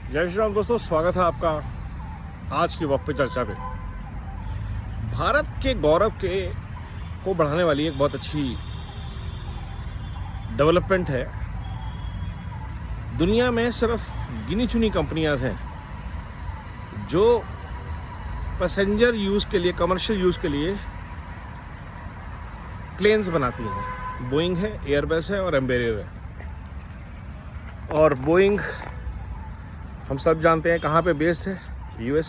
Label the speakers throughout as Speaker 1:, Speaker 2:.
Speaker 1: जय श्री राम दोस्तों, स्वागत है आपका आज की वक्त पे चर्चा पे। भारत के गौरव को बढ़ाने वाली एक बहुत अच्छी डेवलपमेंट है। दुनिया में सिर्फ गिनी चुनी कंपनियां हैं जो पैसेंजर यूज़ के लिए, कमर्शियल यूज़ के लिए प्लेन्स बनाती हैं। बोइंग है, एयरबस है और एम्बेरियर है। और बोइंग हम सब जानते हैं कहाँ पे बेस्ड है, यूएस।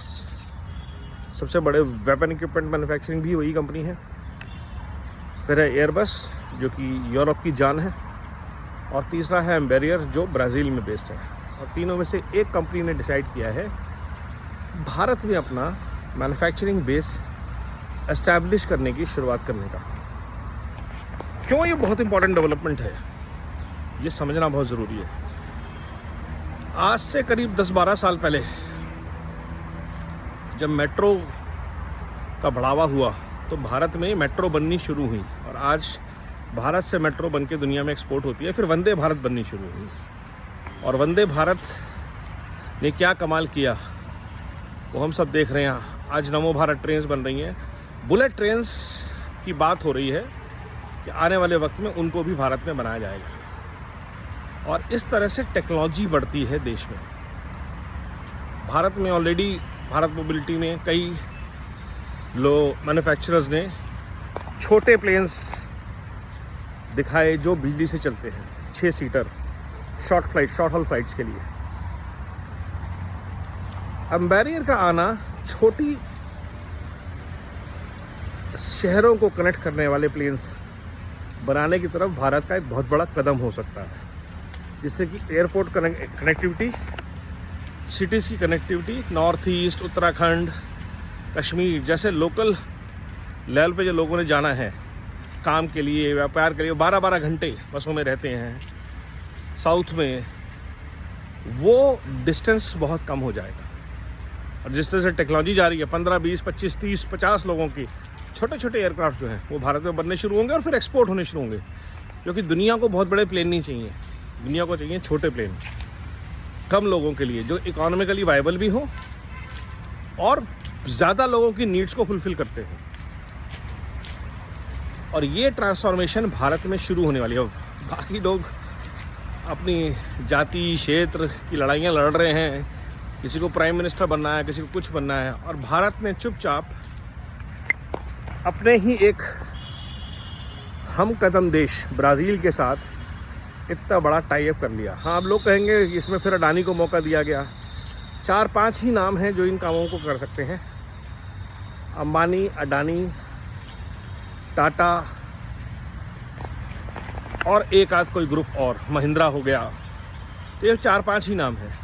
Speaker 1: सबसे बड़े वेपन इक्विपमेंट मैन्युफैक्चरिंग भी वही कंपनी है। फिर है एयरबस जो कि यूरोप की जान है, और तीसरा है एम्बेरियर जो ब्राज़ील में बेस्ड है। और तीनों में से एक कंपनी ने डिसाइड किया है भारत में अपना मैन्युफैक्चरिंग बेस एस्टैब्लिश करने की शुरुआत करने का। क्यों ये बहुत इंपॉर्टेंट डेवलपमेंट है, ये समझना बहुत ज़रूरी है। आज से करीब 10-12 साल पहले जब मेट्रो का बढ़ावा हुआ तो भारत में मेट्रो बननी शुरू हुई, और आज भारत से मेट्रो बन के दुनिया में एक्सपोर्ट होती है। फिर वंदे भारत बननी शुरू हुई, और वंदे भारत ने क्या कमाल किया वो हम सब देख रहे हैं। आज नमो भारत ट्रेन्स बन रही हैं। बुलेट ट्रेन्स की बात हो रही है कि आने वाले वक्त में उनको भी भारत में बनाया जाएगा। और इस तरह से टेक्नोलॉजी बढ़ती है देश में। भारत में ऑलरेडी भारत मोबिलिटी में कई मैन्युफैक्चरर्स ने छोटे प्लेन्स दिखाए जो बिजली से चलते हैं, 6 सीटर शॉर्ट हॉल फ्लाइट्स के लिए। एम्बेरियर का आना छोटी शहरों को कनेक्ट करने वाले प्लेन्स बनाने की तरफ भारत का एक बहुत बड़ा कदम हो सकता है, जिससे कि एयरपोर्ट कनेक्टिविटी, सिटीज़ की connectivity, north east, Uttarakhand, Kashmir जैसे लोकल लेवल पे जो लोगों ने जाना है काम के लिए, व्यापार के लिए, 12-12 घंटे बसों में रहते हैं साउथ में, वो डिस्टेंस बहुत कम हो जाएगा। और जिस तरह से टेक्नोलॉजी जा रही है, 15, 20, 25, 30, 50 लोगों की छोटे छोटे एयरक्राफ्ट जो हैं वो भारत में बनने शुरू होंगे और फिर एक्सपोर्ट होने शुरू होंगे। क्योंकि दुनिया को बहुत बड़े प्लेन नहीं चाहिए, दुनिया को चाहिए छोटे प्लेन, कम लोगों के लिए, जो इकोनॉमिकली वायबल भी हो और ज़्यादा लोगों की नीड्स को फुलफ़िल करते हैं। और ये ट्रांसफॉर्मेशन भारत में शुरू होने वाली है। बाकी लोग अपनी जाति क्षेत्र की लड़ाइयाँ लड़ रहे हैं, किसी को प्राइम मिनिस्टर बनना है, किसी को कुछ बनना है, और भारत ने चुपचाप अपने ही एक हम कदम देश ब्राज़ील के साथ इतना बड़ा टाई अप कर लिया। हाँ, अब लोग कहेंगे इसमें फिर अडानी को मौका दिया गया। 4-5 ही नाम हैं जो इन कामों को कर सकते हैं, अंबानी, अडानी, टाटा और एक आध कोई ग्रुप और, महिंद्रा हो गया। तो ये 4-5 ही नाम हैं।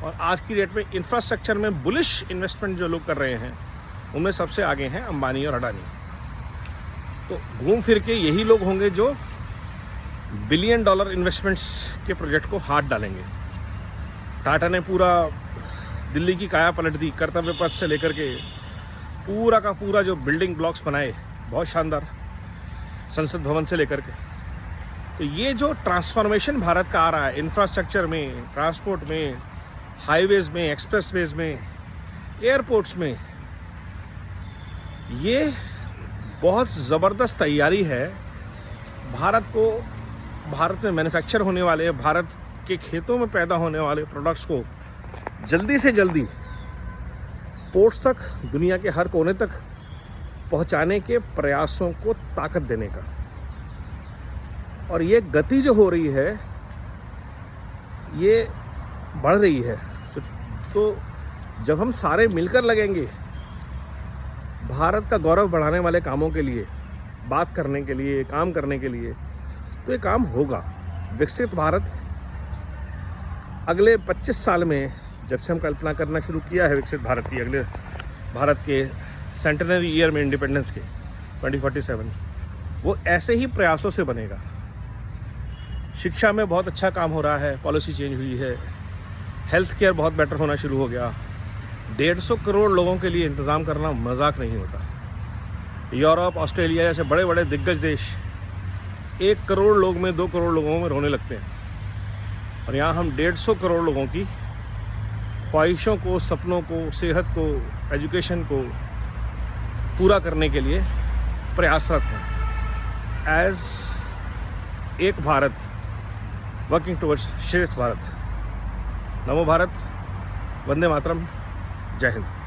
Speaker 1: और आज की डेट में इंफ्रास्ट्रक्चर में बुलिश इन्वेस्टमेंट जो लोग कर रहे हैं उनमें सबसे आगे हैं अंबानी और अडानी। तो घूम फिर के यही लोग होंगे जो $1 बिलियन इन्वेस्टमेंट्स के प्रोजेक्ट को हाथ डालेंगे। टाटा ने पूरा दिल्ली की काया पलट दी, कर्तव्य पथ से लेकर के पूरा का पूरा जो बिल्डिंग ब्लॉक्स बनाए, बहुत शानदार, संसद भवन से लेकर के। तो ये जो ट्रांसफॉर्मेशन भारत का आ रहा है इंफ्रास्ट्रक्चर में, ट्रांसपोर्ट में, हाईवेज़ में, एक्सप्रेसवेज़ में, एयरपोर्ट्स में, ये बहुत ज़बरदस्त तैयारी है भारत में मैन्युफैक्चर होने वाले, भारत के खेतों में पैदा होने वाले प्रोडक्ट्स को जल्दी से जल्दी पोर्ट्स तक, दुनिया के हर कोने तक पहुंचाने के प्रयासों को ताकत देने का। और ये गति जो हो रही है ये बढ़ रही है। तो जब हम सारे मिलकर लगेंगे भारत का गौरव बढ़ाने वाले कामों के लिए, बात करने के लिए, काम करने के लिए, तो ये काम होगा। विकसित भारत अगले 25 साल में, जब से हम कल्पना करना शुरू किया है विकसित भारत की, अगले भारत के सेंटेनरी ईयर में इंडिपेंडेंस के 2047, वो ऐसे ही प्रयासों से बनेगा। शिक्षा में बहुत अच्छा काम हो रहा है, पॉलिसी चेंज हुई है, हेल्थ केयर बहुत बेटर होना शुरू हो गया। 150 करोड़ लोगों के लिए इंतज़ाम करना मजाक नहीं होता। यूरोप, ऑस्ट्रेलिया जैसे बड़े बड़े दिग्गज देश 1 करोड़ लोग में, 2 करोड़ लोगों में रोने लगते हैं, और यहाँ हम 150 करोड़ लोगों की ख्वाहिशों को, सपनों को, सेहत को, एजुकेशन को पूरा करने के लिए प्रयासरत हैं एज एक भारत, वर्किंग टुवर्ड्स श्रेष्ठ भारत। नमो भारत, वंदे मातरम, जय हिंद।